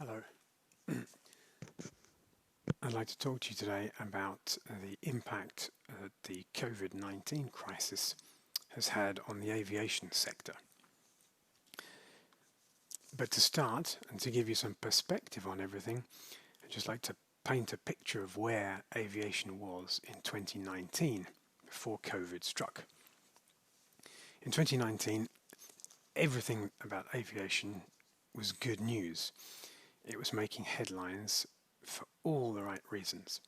Hello. I'd like to talk to you today about the impact the Covid-19 crisis has had on the aviation sector. But to start, and to give you some perspective on everything, I'd just like to paint a picture of where aviation was in 2019 before Covid struck. In 2019, everything about aviation was good news. It was making headlines for all the right reasons.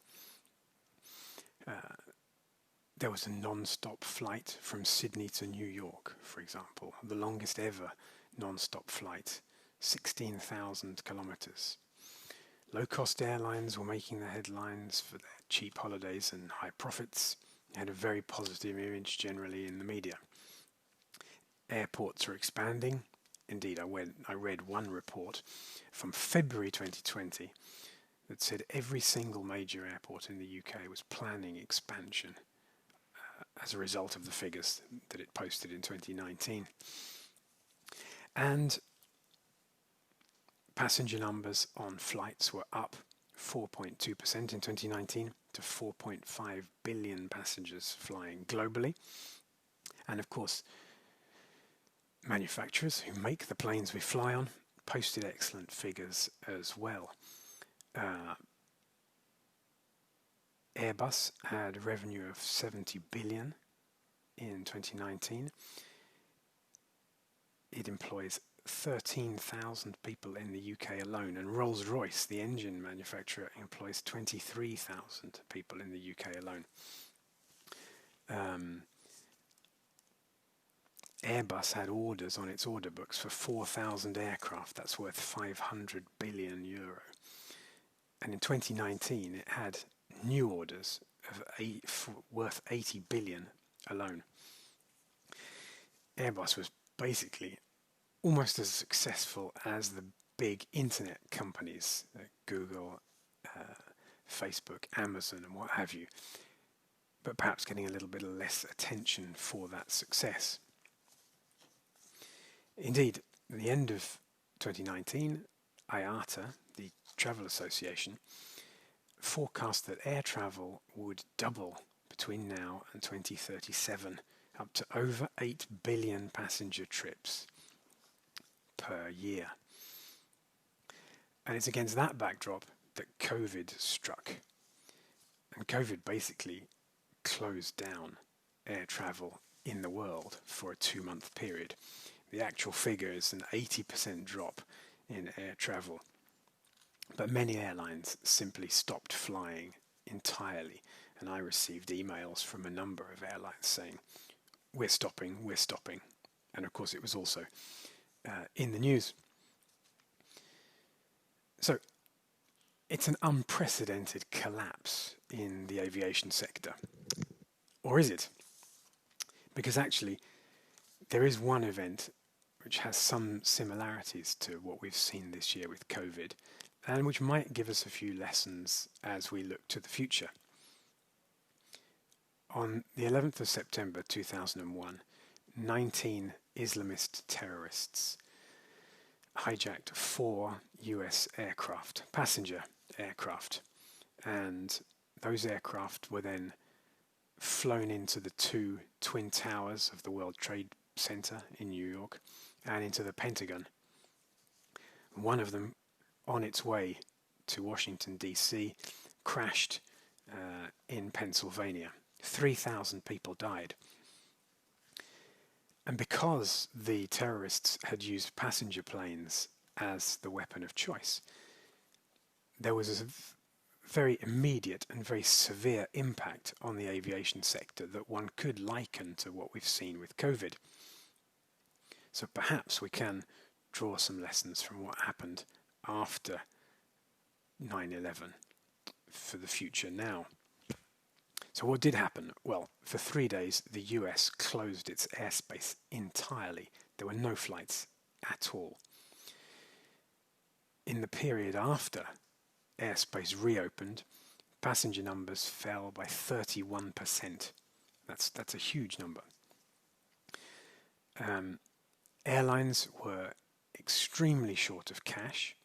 There was a non-stop flight from Sydney to New York, for example, the longest ever non-stop flight, 16,000 kilometers. Low-cost airlines were making the headlines for their cheap holidays and high profits. They had a very positive image generally in the media. Airports are expanding. Indeed, I read one report from February 2020 that said every single major airport in the UK was planning expansion as a result of the figures that it posted in 2019. And passenger numbers on flights were up 4.2% in 2019 to 4.5 billion passengers flying globally. And of course, manufacturers who make the planes we fly on posted excellent figures as well. Airbus had a revenue of 70 billion in 2019. It employs 13,000 people in the UK alone, and Rolls-Royce, the engine manufacturer, employs 23,000 people in the UK alone. Airbus had orders on its order books for 4,000 aircraft. That's worth 500 billion euro. And in 2019, it had new orders worth 80 billion alone. Airbus was basically almost as successful as the big internet companies, Google, Facebook, Amazon, and what have you, but perhaps getting a little bit less attention for that success. Indeed, at the end of 2019, IATA, the travel association, forecast that air travel would double between now and 2037, up to over 8 billion passenger trips per year. And it's against that backdrop that Covid struck. And Covid basically closed down air travel in the world for a 2-month period. The actual figure is an 80% drop in air travel. But many airlines simply stopped flying entirely, and I received emails from a number of airlines saying, we're stopping. And of course it was also in the news. So it's an unprecedented collapse in the aviation sector. Or is it? Because actually there is one event which has some similarities to what we've seen this year with Covid, and which might give us a few lessons as we look to the future. On the 11th of September 2001, 19 Islamist terrorists hijacked 4 US aircraft, passenger aircraft, and those aircraft were then flown into the 2 twin towers of the World Trade Center in New York and into the Pentagon. One of them, on its way to Washington, D.C., crashed in Pennsylvania. 3,000 people died. And because the terrorists had used passenger planes as the weapon of choice, there was a very immediate and very severe impact on the aviation sector that one could liken to what we've seen with Covid. So perhaps we can draw some lessons from what happened after 9/11 for the future now. So what did happen? Well, for 3 days, the US closed its airspace entirely. There were no flights at all. In the period after airspace reopened, passenger numbers fell by 31%. That's a huge number. Airlines were extremely short of cash.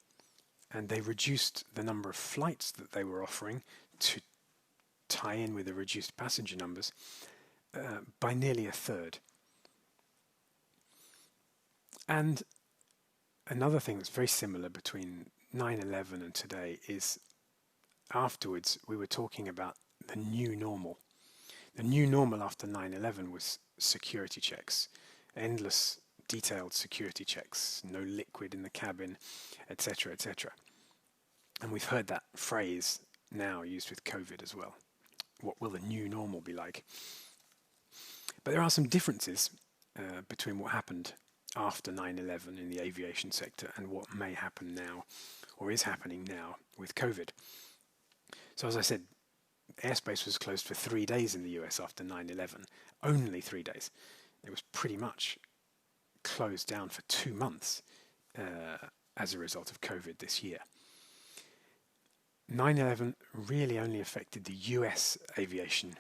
and they reduced the number of flights that they were offering to tie in with the reduced passenger numbers by nearly a third. And another thing that's very similar between 9/11 and today is afterwards we were talking about the new normal. The new normal after 9/11 was security checks, endless detailed security checks, no liquid in the cabin, etc., etc. And we've heard that phrase now used with COVID as well. What will the new normal be like? But there are some differences between what happened after 9/11 in the aviation sector and what may happen now, or is happening now, with COVID. So as I said, airspace was closed for 3 days in the US after 9/11. Only 3 days. It was pretty much closed down for 2 months as a result of COVID this year. 9/11 really only affected the US aviation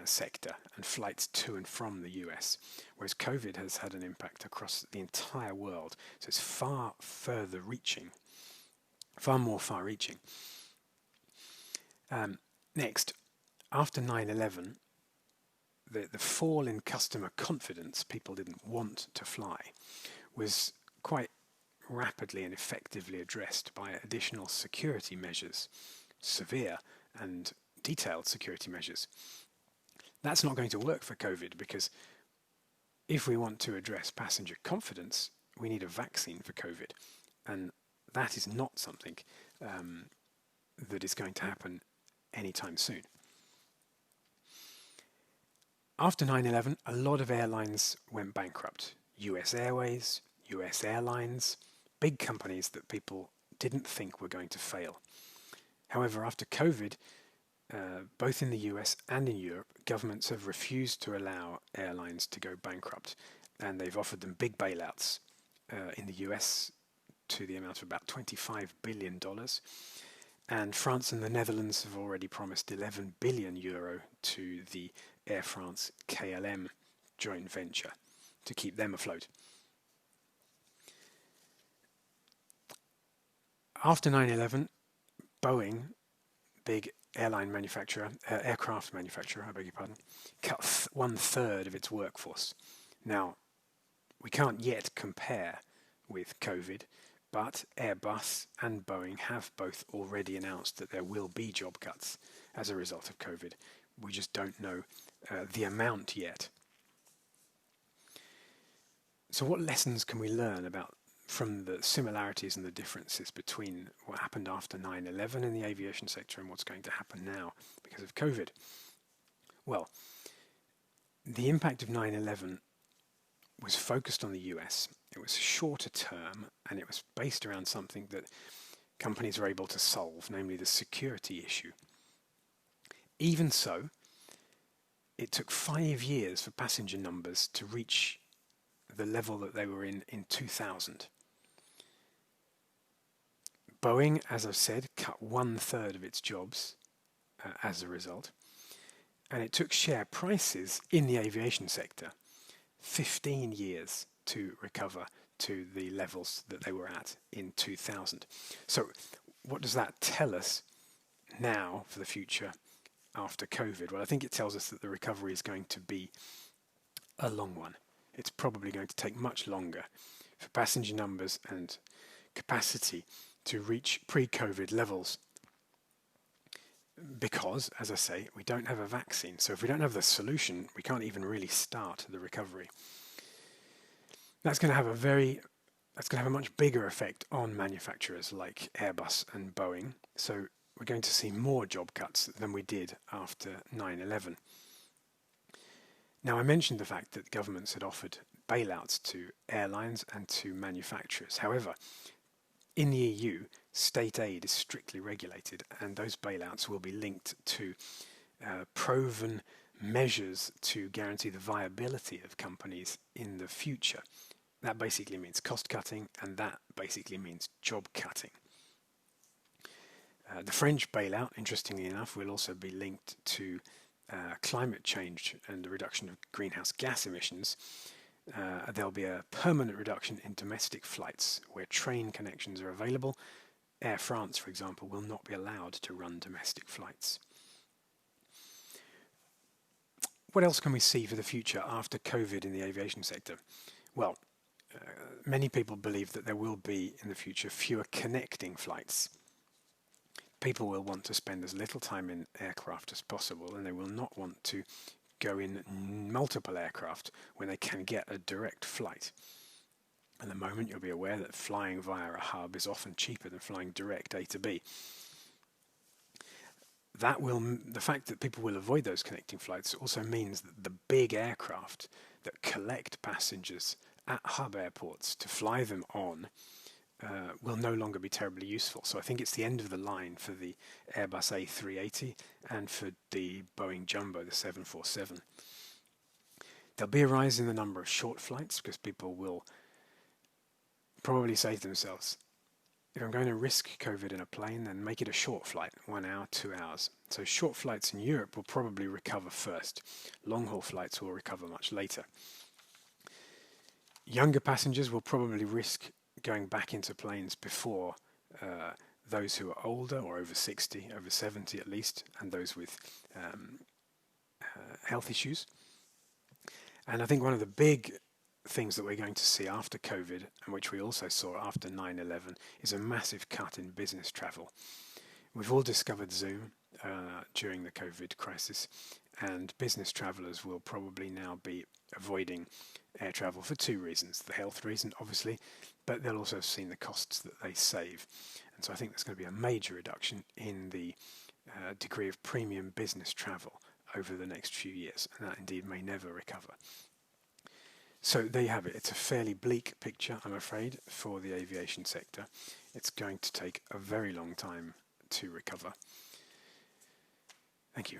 sector and flights to and from the US, whereas COVID has had an impact across the entire world. So it's far further reaching, far more far reaching. Next, after 9/11, the fall in customer confidence, people didn't want to fly, was quite rapidly and effectively addressed by additional security measures, severe and detailed security measures. That's not going to work for COVID because if we want to address passenger confidence, we need a vaccine for COVID. And that is not something that is going to happen anytime soon. After 9/11, a lot of airlines went bankrupt. US Airways, US Airlines, big companies that people didn't think were going to fail. However, after COVID, both in the US and in Europe, governments have refused to allow airlines to go bankrupt, and they've offered them big bailouts in the US to the amount of about $25 billion. And France and the Netherlands have already promised €11 billion to the Air France KLM joint venture to keep them afloat. After 9/11, Boeing, big aircraft manufacturer, I beg your pardon, cut 1/3 of its workforce. Now, we can't yet compare with COVID, but Airbus and Boeing have both already announced that there will be job cuts as a result of COVID. We just don't know the amount yet. So what lessons can we learn from the similarities and the differences between what happened after 9/11 in the aviation sector and what's going to happen now because of COVID? Well, the impact of 9/11 was focused on the US. It was shorter term, and it was based around something that companies were able to solve, namely the security issue. Even so, it took 5 years for passenger numbers to reach the level that they were in 2000. Boeing, as I've said, cut 1/3 of its jobs as a result, and it took share prices in the aviation sector 15 years to recover to the levels that they were at in 2000. So what does that tell us now for the future after COVID? Well, I think it tells us that the recovery is going to be a long one. It's probably going to take much longer for passenger numbers and capacity to reach pre-COVID levels because, as I say, we don't have a vaccine. So if we don't have the solution, we can't even really start the recovery. That's going to have a much bigger effect on manufacturers like Airbus and Boeing. So we're going to see more job cuts than we did after 9/11. Now, I mentioned the fact that governments had offered bailouts to airlines and to manufacturers. However, in the EU, state aid is strictly regulated, and those bailouts will be linked to proven measures to guarantee the viability of companies in the future. That basically means cost cutting, and that basically means job cutting. The French bailout, interestingly enough, will also be linked to climate change and the reduction of greenhouse gas emissions. There'll be a permanent reduction in domestic flights where train connections are available, Air France, for example, will not be allowed to run domestic flights. What else can we see for the future after COVID in the aviation sector? Well, many people believe that there will be in the future fewer connecting flights. People will want to spend as little time in aircraft as possible, and they will not want to go in multiple aircraft when they can get a direct flight. At the moment, you'll be aware that flying via a hub is often cheaper than flying direct A to B. The fact that people will avoid those connecting flights also means that the big aircraft that collect passengers at hub airports to fly them on will no longer be terribly useful. So I think it's the end of the line for the Airbus A380 and for the Boeing Jumbo, the 747. There'll be a rise in the number of short flights because people will probably say to themselves, if I'm going to risk COVID in a plane, then make it a short flight, 1 hour, 2 hours. So short flights in Europe will probably recover first. Long-haul flights will recover much later. Younger passengers will probably risk going back into planes before those who are older or over 60, over 70 at least, and those with health issues. And I think one of the big things that we're going to see after COVID, and which we also saw after 9/11, is a massive cut in business travel. We've all discovered Zoom during the COVID crisis, and business travellers will probably now be avoiding air travel for two reasons. The health reason, obviously, but they'll also have seen the costs that they save. And so I think there's going to be a major reduction in the degree of premium business travel over the next few years, and that indeed may never recover. So there you have it. It's a fairly bleak picture, I'm afraid, for the aviation sector. It's going to take a very long time to recover. Thank you.